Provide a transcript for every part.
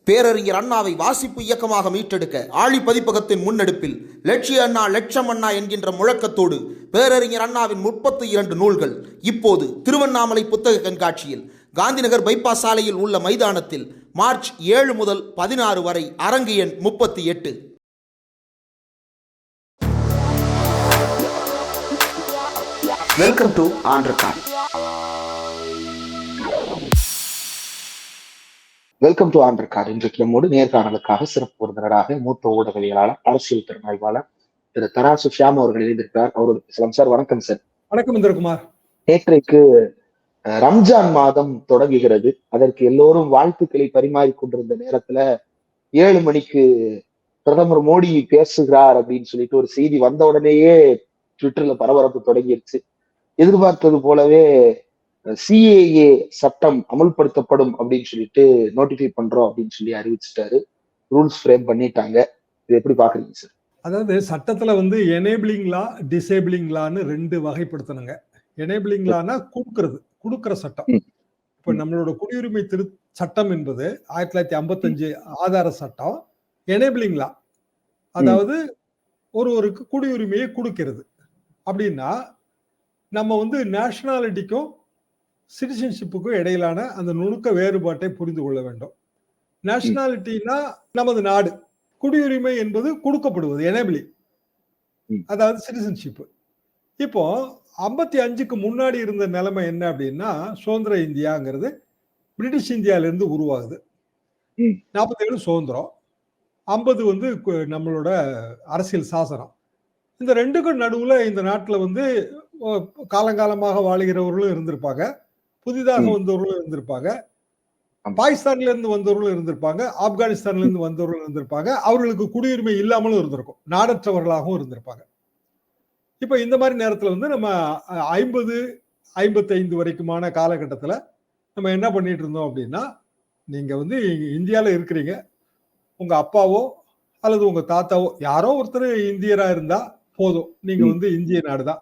பேரறிஞர் அண்ணாவை வாசிப்பு இயக்கமாக மீட்டெடுக்க ஆழி பதிப்பகத்தின் முன்னெடுப்பில் லட்சிய அண்ணா லட்சம் அண்ணா என்கின்ற முழக்கத்தோடு பேரறிஞர் அண்ணாவின் 32 நூல்கள் இப்போது திருவண்ணாமலை புத்தக கண்காட்சியில் காந்திநகர் பைபாஸ் சாலையில் உள்ள மைதானத்தில் மார்ச் 7 முதல் 16 வரை அரங்கு எண் 38. Welcome to on record. Welcome to on record. இன்றைக்கு நம்மோடு நேர்காணலுக்காக சிறப்பு விருந்தினராக மூத்த ஊடகவியலாளர், அரசியல் திறனாய்வாளர் திரு தராசு ஷியாம் அவர்கள் எழுதியிருக்கிறார். அவரோடு பேசலாம். சார் வணக்கம். சார் வணக்கம் இந்திரகுமார். நேற்றைக்கு ரம்ஜான் மாதம் தொடங்குகிறது. அதற்கு எல்லோரும் வாழ்த்துக்களை பரிமாறிக்கொண்டிருந்த நேரத்துல 7 மணிக்கு பிரதமர் மோடி பேசுகிறார் அப்படின்னு சொல்லிட்டு ஒரு செய்தி வந்த உடனேயே ட்விட்டர்ல பரபரப்பு தொடங்கிருச்சு. எதிர்பார்த்தது போலவே சிஏஏ சட்டம் அமல்படுத்தப்படும் அப்படின்னு சொல்லிட்டு நோட்டிஃபை பண்றோம் அப்படின்னு சொல்லி அறிவிச்சுட்டாரு. ரூல்ஸ் ஃப்ரேம் பண்ணிட்டாங்க. இது எப்படி பாக்குறீங்க சார்? அதாவது சட்டத்துல எனேபிளிங் லா, டிசேபிளிங் லான்னு 2 வகைப்படுத்தணுங்க. எனேபிளிங் லானா கொடுக்கிற சட்டம். இப்ப நம்மளோட குடியுரிமை சட்டம் என்பது 1955 ஆதார சட்டம். எனேபிளிங் லா அதாவது ஒருவருக்கு குடியுரிமையை கொடுக்கிறது. அப்படின்னா நம்ம நேஷனாலிட்டிக்கும் சிட்டிசன்ஷிப்புக்கும் இடையிலான அந்த நுணுக்க வேறுபாட்டை புரிந்து கொள்ள வேண்டும். நேஷனாலிட்டினா நமது நாடு, குடியுரிமை என்பது கொடுக்கப்படுவது எனேபிளிங், அதாவது சிட்டிசன்ஷிப். இப்போ 55க்கு முன்னாடி இருந்த நிலைமை என்ன அப்படின்னா, சுதந்திர இந்தியாங்கிறது பிரிட்டிஷ் இந்தியால இருந்து உருவாகுது. 47 சுதந்திரம், 50 நம்மளோட அரசியல் சாசனம். இந்த 2க்கும் நடுவுல இந்த நாட்டுல காலங்காலமாக வாழ்கிறவர்களும் இருந்திருப்பாங்க, புதிதாக வந்தவர்களும் இருந்திருப்பாங்க, பாகிஸ்தான்ல இருந்து வந்தவர்களும் இருந்திருப்பாங்க, ஆப்கானிஸ்தான்ல இருந்து வந்தவர்களும் இருந்திருப்பாங்க, அவர்களுக்கு குடியுரிமை இல்லாமலும் இருந்திருக்கும், நாடற்றவர்களாகவும் இருந்திருப்பாங்க. இப்ப இந்த மாதிரி நேரத்துல நம்ம 50-55 வரைக்குமான காலகட்டத்துல நம்ம என்ன பண்ணிட்டு இருந்தோம் அப்படின்னா, நீங்க இந்தியால இருக்கிறீங்க, உங்க அப்பாவோ அல்லது உங்க தாத்தாவோ யாரோ ஒருத்தர் இந்தியரா இருந்தா போதும், நீங்க இந்திய நாடுதான்,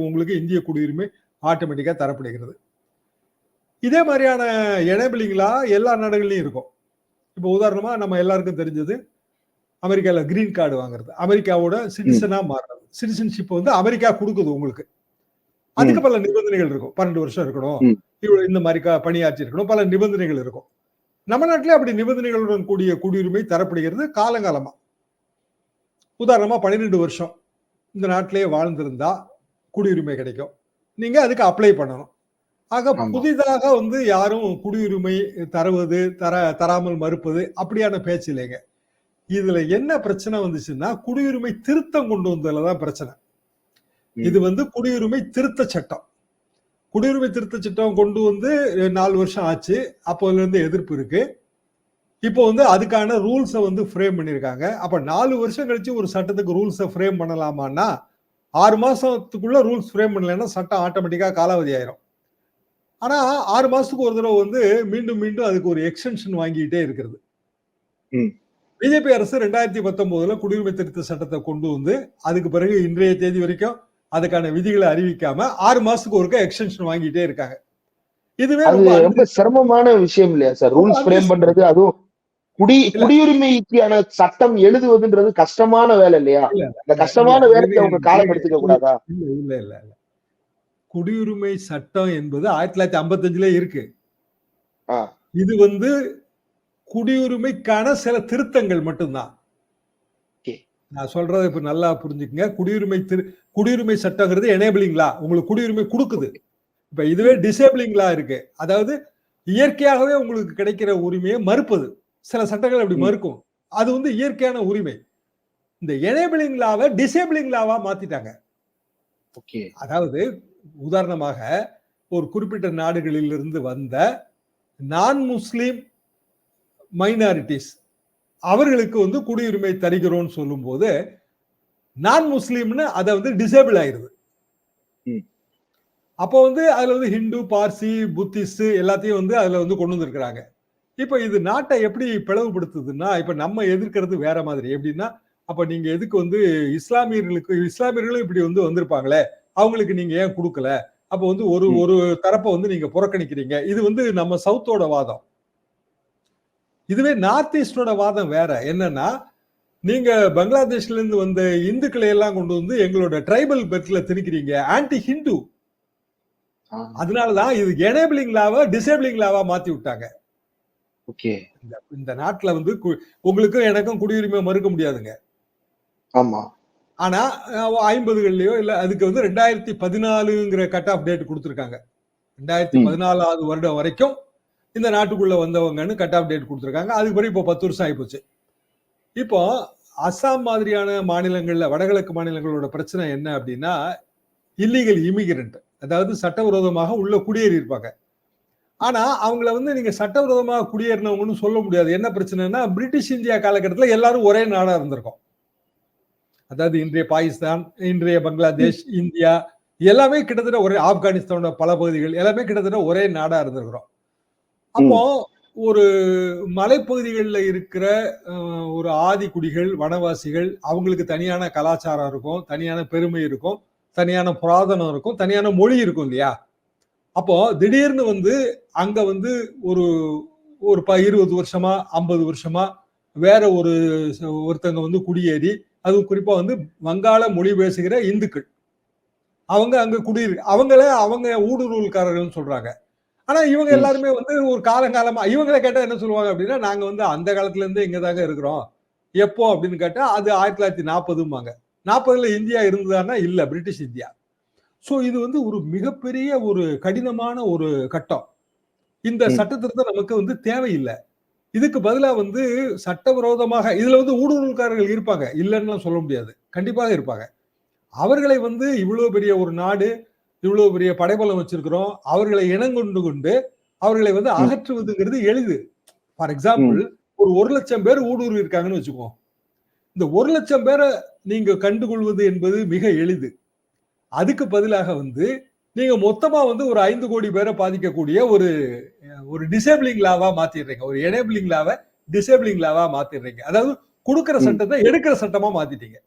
உங்களுக்கு இந்திய குடியுரிமை ஆட்டோமேட்டிக்கா தரப்படுகிறது. இதே மாதிரியான எனேபிளிங்லா எல்லா நாடுகள்லயும் இருக்கும். இப்போ உதாரணமா நம்ம எல்லாருக்கும் தெரிஞ்சது அமெரிக்கால கிரீன் கார்டு வாங்குறது, அமெரிக்காவோட சிட்டிசனா மாறுறது. சிட்டிசன்ஷிப் அமெரிக்கா கொடுக்குது உங்களுக்கு. அதுக்கு பல நிபந்தனைகள் இருக்கும். 12 வருஷம் இருக்கணும், இவ்வளவு இந்த மாதிரி பணியாற்றி இருக்கணும், பல நிபந்தனைகள் இருக்கும். நம்ம நாட்டிலே அப்படி நிபந்தனைகளுடன் கூடிய குடியுரிமை தரப்படுகிறது காலங்காலமா. உதாரணமா 12 வருஷம் இந்த நாட்டிலேயே வாழ்ந்திருந்தா குடியுரிமை கிடைக்கும். நீங்க அதுக்கு அப்ளை பண்ணணும். ஆக புதிதாக யாரும் குடியுரிமை தராமல் மறுப்பது அப்படியான பேச்சு இல்லைங்க. இதுல என்ன பிரச்சனை வந்துச்சுன்னா, குடியுரிமை திருத்தம் கொண்டு வந்ததுலதான் பிரச்சனை. இது குடியுரிமை திருத்த சட்டம். குடியுரிமை திருத்த சட்டம் கொண்டு 4 வருஷம் ஆச்சு. அப்போதுல இருந்து எதிர்ப்பு இருக்கு. இப்போ அதுக்கான ரூல்ஸை ஃப்ரேம் பண்ணிருக்காங்க. அப்ப 4 வருஷம் கழிச்சு ஒரு சட்டத்துக்கு ரூல்ஸை ஃப்ரேம் பண்ணலாமான்னா, 6 மாசத்துக்குள்ள ரூல்ஸ் ஃப்ரேம் பண்ணலன்னா சட்டம் ஆட்டோமேட்டிக்கா காலாவதி ஆயிரும். ஆனா 6 மாசத்துக்கு ஒரு தடவை மீண்டும் மீண்டும் அதுக்கு ஒரு எக்ஸ்டென்ஷன் வாங்கிட்டே இருக்கிறது. பிஜேபி அரசு 2019 குடியுரிமை திருத்த சட்டத்தை கொண்டு அதுக்கு பிறகு இன்றைய தேதி வரைக்கும் அதுக்கான விதிகளை அறிவிக்காம 6 மாசத்துக்கு ஒருக்க எக்ஸ்டென்ஷன் வாங்கிட்டே இருக்காங்க. இதுவே ரொம்ப சிரமமான விஷயம் இல்லையா சார்? ரூல்ஸ் ஃப்ரேம் பண்றது, அதுவும் குடியுரிமைக்கான சட்டம் எழுதுவதுன்றது கஷ்டமான வேலை இல்லையா? இந்த கஷ்டமான வேலைக்கு அவங்க காலம் எடுத்துக்க கூடாதா? இல்ல குடியுரிமை சட்டம் என்பது 1955 இருக்கு. இது குடியுரிமைக்கான சில திருத்தங்கள் மட்டும்தான். நான் சொல்றதை இப்ப நல்லா புரிஞ்சுக்கங்க. குடியுரிமை சட்டங்கிறது எனேபிளிங் லா, உங்களுக்கு குடியுரிமை கொடுக்குது. இப்ப இதுவே டிசேபிளிங் லா இருக்கு. அதாவது இயற்கையாகவே உங்களுக்கு கிடைக்கிற உரிமையை மறுப்பது. சில சட்டங்கள் அப்படி மறுக்கும். அது இயற்கையான உரிமை. இந்த எனேபிளிங் லாவை டிசேபிளிங் லாவா மாத்திட்டாங்க. அதாவது உதாரணமாக ஒரு குறிப்பிட்ட நாடுகளில் இருந்து வந்த நான் முஸ்லிம் மைனாரிட்டிஸ் அவர்களுக்கு குடியுரிமை தருகிறோம்னு சொல்லும் போது நான் முஸ்லிம்னு அதை டிசேபிள் ஆயிருது. அப்போ அதுல ஹிந்து, பார்சி, புத்திஸ்ட் எல்லாத்தையும் அதுல கொண்டு வந்திருக்கிறாங்க. இப்ப இது நாட்டை எப்படி பிளவுபடுத்துதுன்னா, இப்ப நம்ம எதிர்க்கிறது வேற மாதிரி. எப்படின்னா, அப்ப நீங்க எதுக்கு இஸ்லாமியர்களும் இப்படி வந்திருப்பாங்களே, அவங்களுக்கு நீங்க ஏன் கொடுக்கல? அப்ப ஒரு தரப்பை நீங்க புறக்கணிக்கிறீங்க. இது நம்ம சவுத்தோட வாதம். இதுவே நார்த் ஈஸ்டோட வாதம் வேற. என்னன்னா, நீங்க பங்களாதேஷ்ல இருந்து வந்த இந்துக்களை எல்லாம் கொண்டு வந்து எங்களோட ட்ரைபல் பெல்ட்ல திணிக்கிறீங்க, ஆன்டி ஹிந்து. அதனாலதான் இது எனேபிளிங் லாவா டிசேபிளிங் லாவா மாத்தி விட்டாங்க. ஓகே. இந்த நாட்டுல வந்து உங்களுக்கும் எனக்கும் குடியுரிமை மறுக்க முடியாதுங்க. ஆமா. ஆனா 50கள்லயோ இல்ல அதுக்கு வந்து 2014ங்கிற கட் ஆஃப் டேட் கொடுத்திருக்காங்க. 2014வது வருடம் வரைக்கும் இந்த நாட்டுக்குள்ள வந்தவங்கன்னு கட் ஆஃப் டேட் கொடுத்திருக்காங்க. அதுக்கு பிறகு இப்போ 10 வருஷம் ஆயிப்போச்சு. இப்போ அசாம் மாதிரியான மாநிலங்கள்ல, வடகிழக்கு மாநிலங்களோட பிரச்சனை என்ன அப்படின்னா, இல்லீகல் இமிகிரண்ட், அதாவது சட்டவிரோதமாக உள்ள குடியேறி இருப்பாங்க. ஆனா அவங்கள வந்து நீங்க சட்டவிரோதமாக குடியேறினவங்கன்னு சொல்ல முடியாது. என்ன பிரச்சனைனா, பிரிட்டிஷ் இந்தியா காலகட்டத்தில் எல்லாரும் ஒரே நாடா இருந்திருக்கும். அதாவது இன்றைய பாகிஸ்தான், இன்றைய பங்களாதேஷ், இந்தியா எல்லாமே கிட்டத்தட்ட ஒரே, ஆப்கானிஸ்தானோட பல பகுதிகள் எல்லாமே கிட்டத்தட்ட ஒரே நாடா இருந்திருக்கிறோம். அப்போ ஒரு மலைப்பகுதிகளில் இருக்கிற ஒரு ஆதி குடிகள், வனவாசிகள், அவங்களுக்கு தனியான கலாச்சாரம் இருக்கும், தனியான பெருமை இருக்கும், தனியான புராதனம் இருக்கும், தனியான மொழி இருக்கும் இல்லையா? அப்போ திடீர்னு வந்து அங்க வந்து ஒரு ஒரு 20 வருஷமா 50 வருஷமா வேற ஒருத்தங்க வந்து குடியேறி, அதுவும் குறிப்பா வந்து வங்காள மொழி பேசுகிற இந்துக்கள் அவங்க அங்க அவங்க ஊடுருவல்காரர்கள் சொல்றாங்க. ஆனா இவங்க எல்லாருமே வந்து ஒரு காலங்காலமா இவங்களை கேட்டா என்ன சொல்லுவாங்க அப்படின்னா, நாங்க வந்து அந்த காலத்துல இருந்து இங்கதாங்க இருக்கிறோம். எப்போ அப்படின்னு கேட்டா அது 1940 40ல இந்தியா இருந்ததான்னா இல்ல, பிரிட்டிஷ் இந்தியா. சோ இது வந்து ஒரு மிகப்பெரிய ஒரு கடினமான ஒரு கட்டம். இந்த சட்ட திருத்தம் நமக்கு வந்து தேவையில்லை. இதுக்கு பதிலா வந்து சட்டவிரோதமாக இதுல வந்து ஊடுருவல்காரர்கள் இருப்பாங்க, இல்லைன்னு சொல்ல முடியாது, கண்டிப்பாக இருப்பாங்க. அவர்களை வந்து இவ்வளவு பெரிய ஒரு நாடு, இவ்வளவு பெரிய படைபலம் வச்சிருக்கிறோம், அவர்களை இனங்கொண்டு கொண்டு அவர்களை வந்து அகற்றுவதுங்கிறது எளிது. ஃபார் எக்ஸாம்பிள், ஒரு 1,00,000 பேர் ஊடுருவி இருக்காங்கன்னு வச்சுக்கோம். இந்த 1,00,000 பேரை நீங்க கண்டுகொள்வது என்பது மிக எளிது. அதுக்கு பதிலாக வந்து நீங்க மொத்தமா வந்து ஒரு 5 கோடி பேரை பாதிக்கக்கூடிய ஒரு டிசேபிளிங் லாவா மாத்திடுறீங்க. ஒரு எனேபிளிங் லாவை டிசேபிளிங் லாவா மாத்திடுறீங்க. அதாவது கொடுக்கிற சட்டத்தை எடுக்கிற சட்டமா மாத்திட்டீங்க.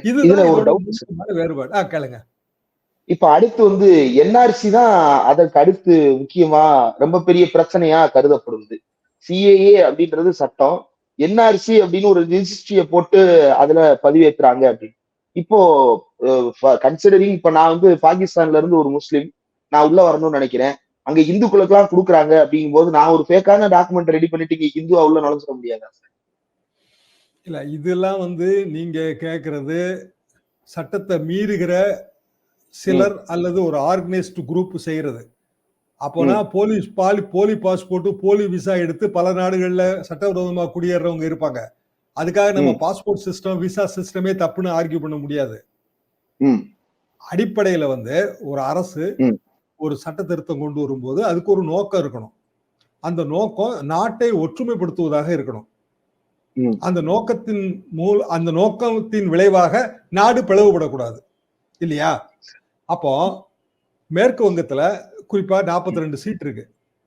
இதுதான் இதோட முக்கியமான வேறுபாடு. கேளுங்க. இப்ப அடுத்து வந்து என்ஆர்சி தான் அதற்கு அடுத்து முக்கியமா ரொம்ப பெரிய பிரச்சனையா கருதப்படுது. சிஏஏ அப்படின்றது சட்டம், என்ஆர்சி அப்படின்னு ஒரு ரிஜிஸ்ட்ரிய போட்டு அதுல பதிவேற்றுறாங்க அப்படின்னு. இப்போ கன்சிடரிங் இப்ப நான் வந்து பாகிஸ்தான்ல இருந்து ஒரு முஸ்லீம், நான் உள்ள வரணும்னு நினைக்கிறேன். அங்க இந்துக்களுக்கு எல்லாம் கொடுக்குறாங்க அப்படிங்கும் போது நான் ஒரு ஃபேக்கான டாக்குமெண்ட் ரெடி பண்ணிட்டு இங்க இந்துவா உள்ள நுழைஞ்சிட முடியாதா? இல்ல, இதெல்லாம் வந்து நீங்க கேக்குறது சட்டத்தை மீறுகிற சிலர் அல்லது ஒரு ஆர்கனைஸ்டு குரூப் செய்யறது. அப்போனா போலி பாஸ்போர்ட், போலி விசா எடுத்து பல நாடுகள்ல சட்டவிரோதமா குடியேறவங்க இருப்பாங்க. அதுக்காக நம்ம பாஸ்போர்ட் சிஸ்டம், விசா சிஸ்டமே தப்புன்னு ஆர்கியூ பண்ண முடியாது. அடிப்படையில வந்து ஒரு அரசு ஒரு சட்ட திருத்தம் கொண்டு வரும்போது அதுக்கு ஒரு நோக்கம் இருக்கணும். அந்த நோக்கம் நாட்டை ஒற்றுமைப்படுத்துவதாக இருக்கணும். அந்த நோக்கத்தின் விளைவாக நாடு பிளவுபடக்கூடாது இல்லையா? அப்போ மேற்கு வங்கத்துல குறிப்பா 42 சீட் இருக்கு.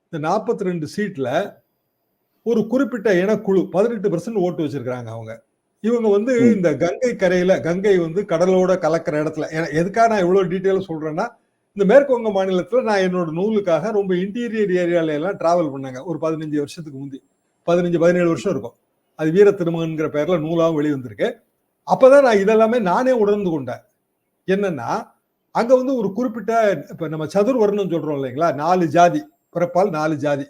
இந்த 42 சீட்ல ஒரு குறிப்பிட்ட இனக்குழு 18% ஓட்டு வச்சிருக்காங்க. இவங்க வந்து இந்த கங்கை கரையில, கங்கை வந்து கடலோட கலக்கிற இடத்துல, எதுக்காக நான் இவ்வளவு டீட்டெயிலா சொல்றேன்னா, இந்த மேற்கு வங்க மாநிலத்துல நான் என்னோட நூலுக்காக ரொம்ப இன்டீரியர் ஏரியால எல்லாம் டிராவல் பண்ணாங்க. ஒரு 15 வருஷத்துக்கு முந்தி, 15-17 வருஷம் இருக்கும். அது வீர திருமகன்கிற பேர்ல நூலாவும் வெளிவந்திருக்கு. அப்பதான் நான் இதெல்லாமே நானே உணர்ந்து கொண்டேன். என்னன்னா, அங்க வந்து ஒரு குறிப்பிட்ட, இப்ப நம்ம சதுர்வர்ணம் சொல்றோம் இல்லைங்களா, 4 ஜாதி, பிறப்பால் 4 ஜாதி.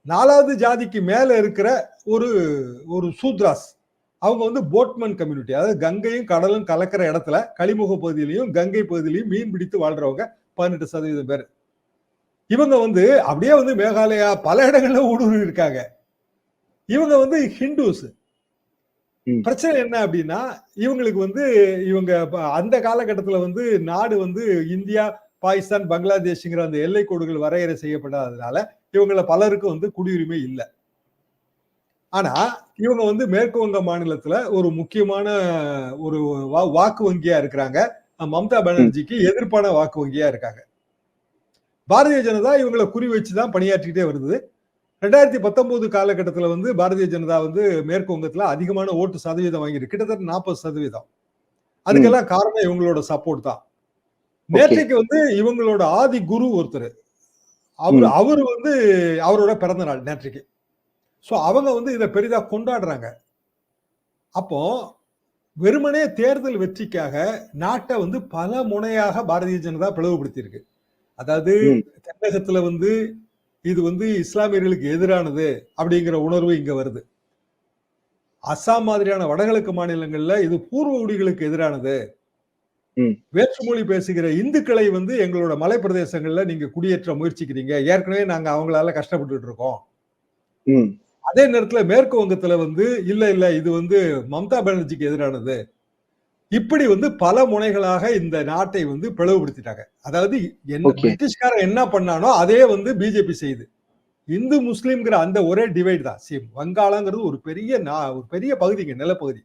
4வது ஜாதிக்கு மேல இருக்கிற ஒரு சூத்ராஸ், அவங்க வந்து போட்மேன் கம்யூனிட்டி, அதாவது கங்கையும் கடலும் கலக்கிற இடத்துல கலிமுக பகுதியிலையும் கங்கை பகுதியிலையும் மீன் பிடித்து வாழ்றவங்க 18% பேர். இவங்க வந்து அப்படியே வந்து மேகாலயா பல இடங்கள்ல ஊடுருவி இருக்காங்க. இவங்க வந்து ஹிந்துஸ். பிரச்சனை என்ன அப்படின்னா, இவங்களுக்கு வந்து இவங்க அந்த காலகட்டத்துல வந்து நாடு வந்து இந்தியா, பாகிஸ்தான், பங்களாதேஷ்ங்கிற அந்த எல்லை கோடுகள் வரையறை செய்யப்படாததுனால இவங்கள பலருக்கு வந்து குடியுரிமை இல்லை. ஆனா இவங்க வந்து மேற்கு வங்க மாநிலத்துல ஒரு முக்கியமான ஒரு வாக்கு வங்கியா இருக்கிறாங்க. மம்தா பானர்ஜிக்கு எதிர்ப்பான வாக்கு வங்கியா இருக்காங்க. பாரதிய ஜனதா இவங்களை குறி வச்சுதான் பணியாற்றிக்கிட்டே வருது. 2019 காலகட்டத்தில் வந்து பாரதிய ஜனதா வந்து மேற்கு வங்கத்துல அதிகமான ஓட்டு சதவீதம் வாங்கியிருக்கு, கிட்டத்தட்ட 40%. அதுக்கெல்லாம் காரணம் இவங்களோட சப்போர்ட் தான். நேற்றைக்கு வந்து இவங்களோட ஆதி குரு ஒருத்தர், அவரு வந்து அவரோட பிறந்த நாள் நேற்றைக்கு. ஸோ அவங்க வந்து இதை பெரிதா கொண்டாடுறாங்க. அப்போ வெறுமனே தேர்தல் வெற்றிக்காக நாட்டை வந்து பல முனையாக பாரதிய ஜனதா பிளவுபடுத்தி இருக்கு. அதாவது தமிழகத்துல வந்து இது வந்து இஸ்லாமியர்களுக்கு எதிரானது அப்படிங்கிற உணர்வு இங்க வருது. அஸ்ஸாம் மாதிரியான வடகிழக்கு மாநிலங்கள்ல இது பூர்வ குடிகளுக்கு எதிரானது. வேற்றுமொழி பேசுகிற இந்துக்களை வந்து எங்களோட மலை பிரதேசங்கள்ல நீங்க குடியேற்ற முயற்சிக்கிறீங்க. ஏற்கனவே நாங்க அவங்களால கஷ்டப்பட்டு இருக்கோம். அதே நேரத்துல மேற்கு வங்கத்துல வந்து இல்ல இது வந்து மம்தா பானர்ஜிக்கு எதிரானது. இப்படி வந்து பல முனைகளாக இந்த நாட்டை வந்து பிளவுபடுத்திட்டாங்க. அதாவது என்ன பிரிட்டிஷ்காரன் என்ன பண்ணானோ அதே வந்து பிஜேபி செய்யுது. இந்து முஸ்லீம்ங்கிற அந்த ஒரே டிவைட் தான். வங்காளங்கிறது ஒரு பெரிய பகுதிங்க, நிலப்பகுதி.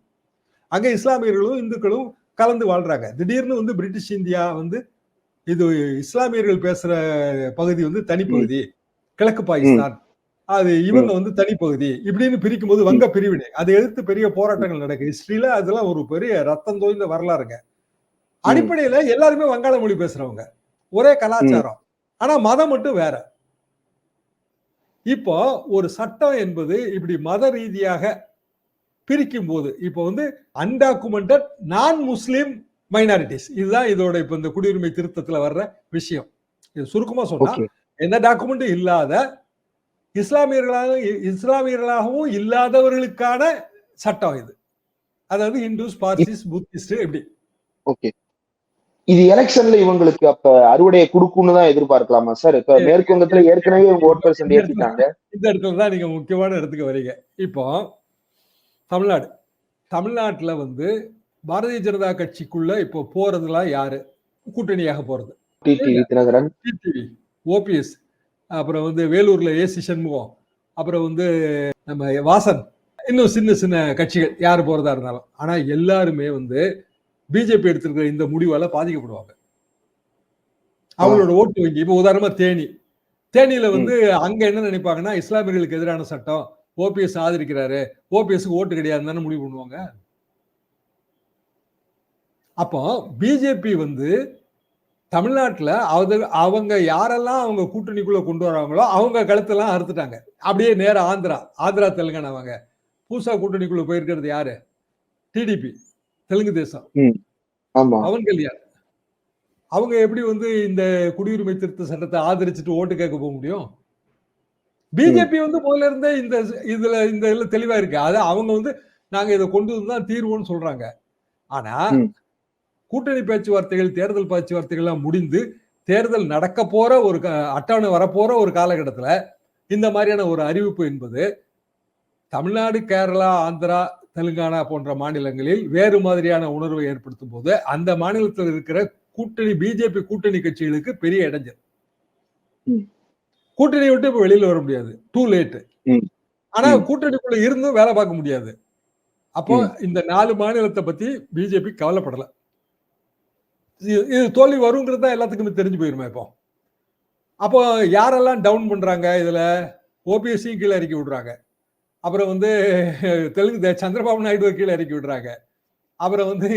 அங்க இஸ்லாமியர்களும் இந்துக்களும் கலந்து வாழ்றாங்க. திடீர்னு வந்து பிரிட்டிஷ் இந்தியா வந்து இது இஸ்லாமியர்கள் பேசுற பகுதி வந்து தனிப்பகுதி, கிழக்கு பாகிஸ்தான் அது இவங்க வந்து தனிப்பகுதி இப்படின்னு பிரிக்கும் போது வங்க பிரிவினை அதை எதிர்த்து பெரிய போராட்டங்கள் நடக்கு. ஹிஸ்டரியில அதெல்லாம் ஒரு பெரிய ரத்தம் தோய்ந்த வரலாறுங்க. அடிப்படையில எல்லாருமே வங்காள மொழி பேசுறவங்க, ஒரே கலாச்சாரம், ஆனா மதம் மட்டும் வேற. இப்போ ஒரு சட்டம் என்பது இப்படி மத ரீதியாக பிரிக்கும் போது இப்போ வந்து அன்டாக்குமெண்டட் நான் முஸ்லிம் மைனாரிட்டிஸ் இதுதான் இதோட இப்ப இந்த குடியுரிமை திருத்தத்துல வர்ற விஷயம். இது சுருக்கமா சொன்னா எந்த டாக்குமெண்ட்டும் இல்லாத இஸ்லாமியர்களாகவும் இல்லாதவர்களுக்கான சட்டம் இது. அதாவது இந்துஸ், பார்சிஸ், புத்திஸ்ட் எப்படி. ஓகே, இது எலெக்ஷன்ல இவங்களுக்கு அப்ப அறுவடையை கொடுக்கும்னு தான் எதிர்பார்க்கலாமா சார்? இப்ப மேற்கு வங்கத்துல ஏற்கனவே ஓட் பெர்சன்ட் ஏற்றிட்டாங்க. இந்த இடத்துல தான் நீங்க முக்கியமான இடத்துக்கு வரீங்க. இப்போ தமிழ்நாட்டுல வந்து பாரதிய ஜனதா கட்சிக்குள்ள இப்போ போறதுலாம் யாரு கூட்டணியாக போறது? டிடிவி தினகரன், ஓபிஎஸ், அப்புறம் வந்து வேலூர்ல ஏசி சண்முகம், அப்புறம் வந்து நம்ம வாசன், இன்னும் சின்ன சின்ன கட்சிகள் யாரு போறதா இருந்தாலும். ஆனா எல்லாருமே வந்து பிஜேபி எடுத்திருக்கிற இந்த முடிவால பாதிக்கப்படுவாங்க. அவங்களோட ஓட்டு வங்கி இப்ப உதாரணமா தேனியில வந்து அங்க என்ன நினைப்பாங்கன்னா இஸ்லாமியர்களுக்கு எதிரான சட்டம், ஓபிஎஸ் ஆதரிக்கிறாரு, ஓபிஎஸ்க்கு ஓட்டு கிடையாதுன்னு முடிவு பண்ணுவாங்க. அப்போ பிஜேபி வந்து தமிழ்நாட்டுல அவங்க யாரெல்லாம் அவங்க கூட்டணிக்குள்ள கொண்டு வராங்களோ அவங்க கழுத்தெல்லாம் அறுத்துட்டாங்க. அப்படியே நேரம் ஆந்திரா தெலுங்கானா அவங்க புதுசா கூட்டணிக்குள்ள போயிருக்கிறது யாரு? டிடிபி, தெலுங்கு தேசம், பவன் கல்யாண். அவங்க எப்படி வந்து இந்த குடியுரிமை திருத்த சட்டத்தை ஆதரிச்சுட்டு ஓட்டு கேட்க போக முடியும்? பிஜேபி வந்து முதல்ல இருந்தே இதுல தெளிவா இருக்கு. அது அவங்க வந்து நாங்க இதை கொண்டு வந்துதான் தீர்வோன்னு சொல்றாங்க. ஆனா கூட்டணி பேச்சுவார்த்தைகள், தேர்தல் பேச்சுவார்த்தைகள்லாம் முடிந்து தேர்தல் நடக்க போற ஒரு அட்டவணை வரப்போற ஒரு காலகட்டத்துல இந்த மாதிரியான ஒரு அறிவிப்பு என்பது தமிழ்நாடு, கேரளா, ஆந்திரா, தெலுங்கானா போன்ற மாநிலங்களில் வேறு மாதிரியான உணர்வை ஏற்படுத்தும் போது அந்த மாநிலத்தில் இருக்கிற பிஜேபி கூட்டணி கட்சிகளுக்கு பெரிய இடைஞ்சல். கூட்டணி விட்டு இப்ப வெளியில வர முடியாது, டூ லேட். ஆனா கூட்டணிக்குள்ள இருந்தும் வேலை பார்க்க முடியாது. அப்போ இந்த 4 மாநிலத்தை பத்தி பிஜேபி கவலைப்படல. இது தோல்வி வருங்கிறது தான் எல்லாத்துக்குமே தெரிஞ்சு போயிருமா இப்போ. அப்போ யாரெல்லாம் டவுன் பண்றாங்க இதுல? ஓபிஎஸ்சியும் கீழே இறக்கி விடுறாங்க. அப்புறம் வந்து சந்திரபாபு நாயுடு கீழே இறக்கி விடுறாங்க. அப்புறம் வந்து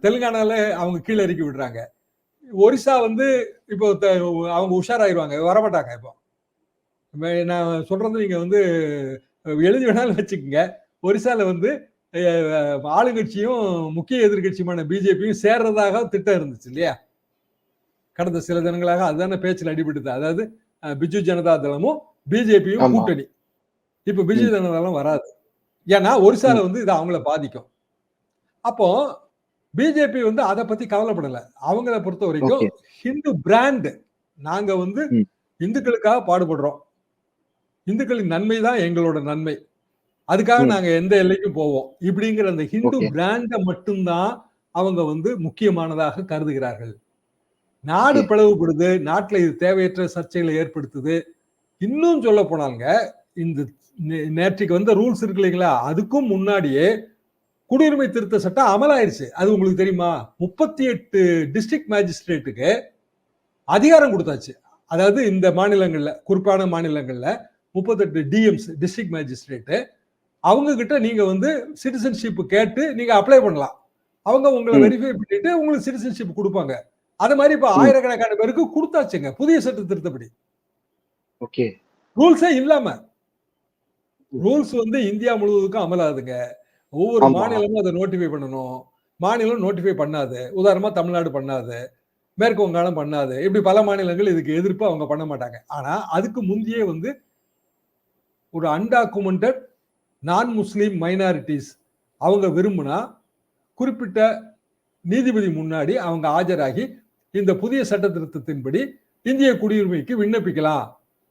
தெலுங்கானால அவங்க கீழே இறக்கி விடுறாங்க. ஒரிசா வந்து இப்போ அவங்க உஷாராயிருவாங்க, வரமாட்டாங்க. இப்போ நான் சொல்றது நீங்க வந்து எழுதி வேணாலும் வச்சுக்கோங்க. ஒரிசால வந்து ஆளுங்கட்சியும் முக்கிய எதிர்கட்சியுமான பிஜேபியும் சேர்றதாக திட்டம் இருந்துச்சு இல்லையா? கடந்த சில தினங்களாக அதுதானே பேச்சில் அடிபடுது. அதாவது பிஜு ஜனதா தளமும் பிஜேபியும் கூட்டணி. இப்ப பிஜு ஜனதா தளம் வராது. ஏன்னா ஒரிசால வந்து இது அவங்கள பாதிக்கும். அப்போ பிஜேபி வந்து அதை பத்தி கவலைப்படல. அவங்களை பொறுத்த வரைக்கும் ஹிந்து பிராண்ட், நாங்க வந்து இந்துக்களுக்காக பாடுபடுறோம், இந்துக்களின் நன்மை தான் எங்களோட நன்மை, அதுக்காக நாங்க எந்த எல்லைக்கும் போவோம் இப்படிங்கிற அந்த ஹிந்து பிராண்ட மட்டும்தான் அவங்க வந்து முக்கியமானதாக கருதுகிறார்கள். நாடு பிளவுபடுது, நாட்டுல இது தேவையற்ற சர்ச்சைகளை ஏற்படுத்துது. இன்னும் சொல்ல போனாங்க, இந்த நேற்றுக்கு வந்த ரூல்ஸ் இருக்கு இல்லைங்களா, அதுக்கும் முன்னாடியே குடியுரிமை திருத்த சட்டம் அமலாயிருச்சு. அது உங்களுக்கு தெரியுமா? 38 டிஸ்ட்ரிக்ட் மேஜிஸ்ட்ரேட்டுக்கு அதிகாரம் கொடுத்தாச்சு. அதாவது இந்த மாநிலங்கள்ல, குறிப்பான மாநிலங்கள்ல 38 டிஎம்ஸ், டிஸ்ட்ரிக்ட் மேஜிஸ்ட்ரேட், அவங்க கிட்ட நீங்க வந்து சிட்டிசன்ஷிப் கேட்டு நீங்க அப்ளை பண்ணலாம். அவங்க உங்களை வெரிஃபை பண்ணிட்டு உங்களுக்கு சிட்டிசன்ஷிப் கொடுப்பாங்க. அது மாதிரி இப்ப ஆயிரக்கணக்கான பேருக்கு கொடுத்தாச்சுங்க புதிய சட்ட திருத்தப்படி. ரூல்ஸே இல்லாம. ரூல்ஸ் வந்து இந்தியா முழுவதுக்கும் அமலாதுங்க. ஒவ்வொரு ஆமா. மாநிலமும் அதை நோட்டிஃபை பண்ணணும். மாநிலம் நோட்டிஃபை பண்ணாது. உதாரணமா தமிழ்நாடு பண்ணாது. மேற்கு வங்காளம் பண்ணாது. இப்படி பல மாநிலங்கள் இதுக்கு எதிர்ப்பு அவங்க பண்ண மாட்டாங்க. ஆனா அதுக்கு முந்தியே வந்து ஒரு அன்டாக்குமெண்டட் நான் முஸ்லீம் மைனாரிட்டிஸ் அவங்க விரும்புனா குறிப்பிட்ட நீதிபதி முன்னாடி அவங்க ஆஜராகி இந்த புதிய சட்ட திருத்தத்தின்படி இந்திய குடியுரிமைக்கு விண்ணப்பிக்கலாம்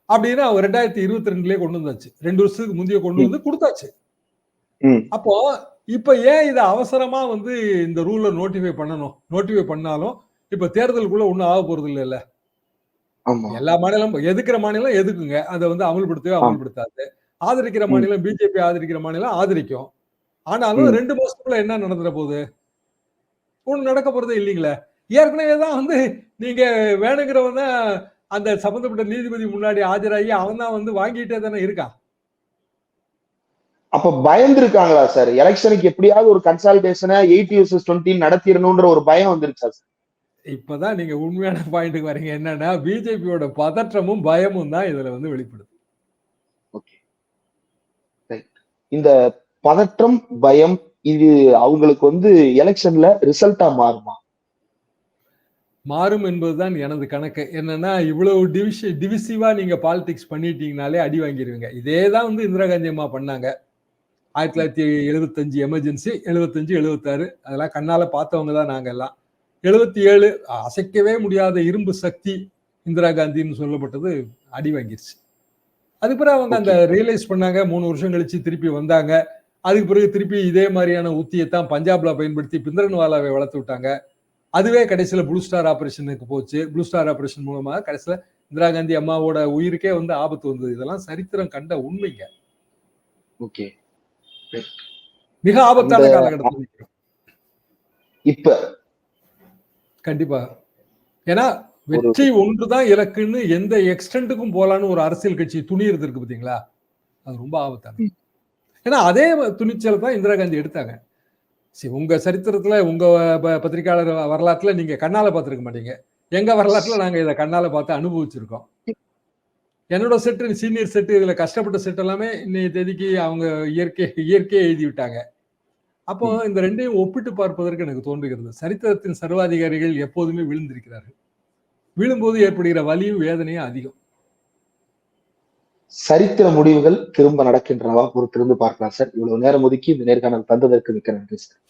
அப்படின்னு அவங்க 2022லயே கொண்டு வந்தாச்சு. 2 வருஷத்துக்கு முந்தைய கொண்டு வந்து கொடுத்தாச்சு. அப்போ இப்ப ஏன் இதை அவசரமா வந்து இந்த ரூலை நோட்டிஃபை பண்ணணும்? நோட்டிஃபை பண்ணாலும் இப்ப தேர்தலுக்குள்ள ஒண்ணும் ஆக போறது இல்ல. எல்லா மாநிலம் எதுக்குற மாநிலம் எதுக்குங்க, அதை வந்து அமல்படுத்தவே அமல்படுத்தாது. ஆதரிக்கிற மாநிலம் பிஜேபி ஆதரிக்கிற மாநிலம் ஆதரிக்கும். ஆனாலும் 2 மாசத்துக்குள்ள என்ன நடந்துற போகுது? ஒண்ணு நடக்க போறதே இல்லைங்களே. ஏற்கனவே தான் வந்து நீங்க வேணுங்கிறவன் தான் அந்த சம்பந்தப்பட்ட நீதிபதி முன்னாடி ஆஜராகி அவன் தான் வந்து வாங்கிட்டே தானே இருக்கான். அப்ப பயந்துருக்காங்களா சார்? எலெக்ஷனுக்கு எப்படியாவது ஒரு கன்சால்டேஷனை 80 vs 20 நடத்திடணும்ன்ற ஒரு பயம் வந்துருச்சா சார்? இப்பதான் நீங்க உண்மையான பாயிண்ட்டுக்கு வரீங்க. என்னன்னா பிஜேபியோட பதற்றமும் பயமும் தான் இதுல வந்து வெளிப்படுது. இந்த பதற்றம், பயம் இது அவங்களுக்கு வந்து எலெக்ஷன்ல ரிசல்ட்டா மாறுமா? மாறும் என்பதுதான் எனது கணக்கு. என்னன்னா இவ்வளவு டிவிசிவா நீங்க பாலிடிக்ஸ் பண்ணிட்டீங்கனாலே அடி வாங்கிடுவீங்க. இதேதான் வந்து இந்திரா காந்தி அம்மா பண்ணாங்க. 1975 எமர்ஜென்சி, 75, 76 அதெல்லாம் கண்ணால பார்த்தவங்க தான் நாங்க எல்லாம். 77 அசைக்கவே முடியாத இரும்பு சக்தி இந்திரா காந்தின்னு சொல்லப்பட்டது அடி வாங்கிருச்சு. அதுக்கு பிறகு அவங்க அந்த ரியலைஸ் பண்ணாங்க. 3 வருஷம் கழிச்சு திருப்பி வந்தாங்க. அதுக்கு பிறகு திருப்பி இதே மாதிரியான உத்தியைத்தான் பஞ்சாப்ல பயன்படுத்தி பிந்திரன்வாலாவை வளர்த்து விட்டாங்க. அதுவே கடைசியில ப்ளூ ஸ்டார் ஆபரேஷனுக்கு போச்சு. ப்ளூ ஸ்டார் ஆபரேஷன் மூலமாக கடைசியில இந்திரா காந்தி அம்மாவோட உயிருக்கே வந்து ஆபத்து வந்தது. இதெல்லாம் சரித்திரம் கண்ட உண்மைங்க. மிக ஆபத்தான காலகட்டத்தில் இப்ப கண்டிப்பா. ஏன்னா வெற்றி ஒன்றுதான் இலக்குன்னு எந்த எக்ஸ்டென்ட்டுக்கும் போலான்னு ஒரு அரசியல் கட்சி துணியிறது இருக்கு பாத்தீங்களா, அது ரொம்ப ஆபத்தான. ஏன்னா அதே துணிச்சல் தான் இந்திரா காந்தி எடுத்தாங்க. உங்க சரித்திரத்துல உங்க பத்திரிகையாளர் வரலாற்றுல நீங்க கண்ணால பார்த்திருக்க மாட்டீங்க. எங்க வரலாற்றுல நாங்க இதை கண்ணால பார்த்து அனுபவிச்சிருக்கோம். என்னோட செட்டு சீனியர் செட்டு இதுல கஷ்டப்பட்ட செட் எல்லாமே இன்னைய தேதிக்கு அவங்க இயற்கையை எழுதி விட்டாங்க. அப்போ இந்த ரெண்டையும் ஒப்பிட்டு பார்ப்பதற்கு எனக்கு தோன்றுகிறது. சரித்திரத்தின் சர்வாதிகாரிகள் எப்போதுமே விழுந்திருக்கிறார்கள். விழும்போது ஏற்படுகிற வலியும் வேதனையும் அதிகம். சரித்திர முடிவுகள் திரும்ப நடக்கின்றனவா பொறுத்திருந்து பார்க்கலாம் சார். இவ்வளவு நேரம் ஒதுக்கி இந்த நேர்காணல் தந்ததற்கு மிக்க நன்றி சார்.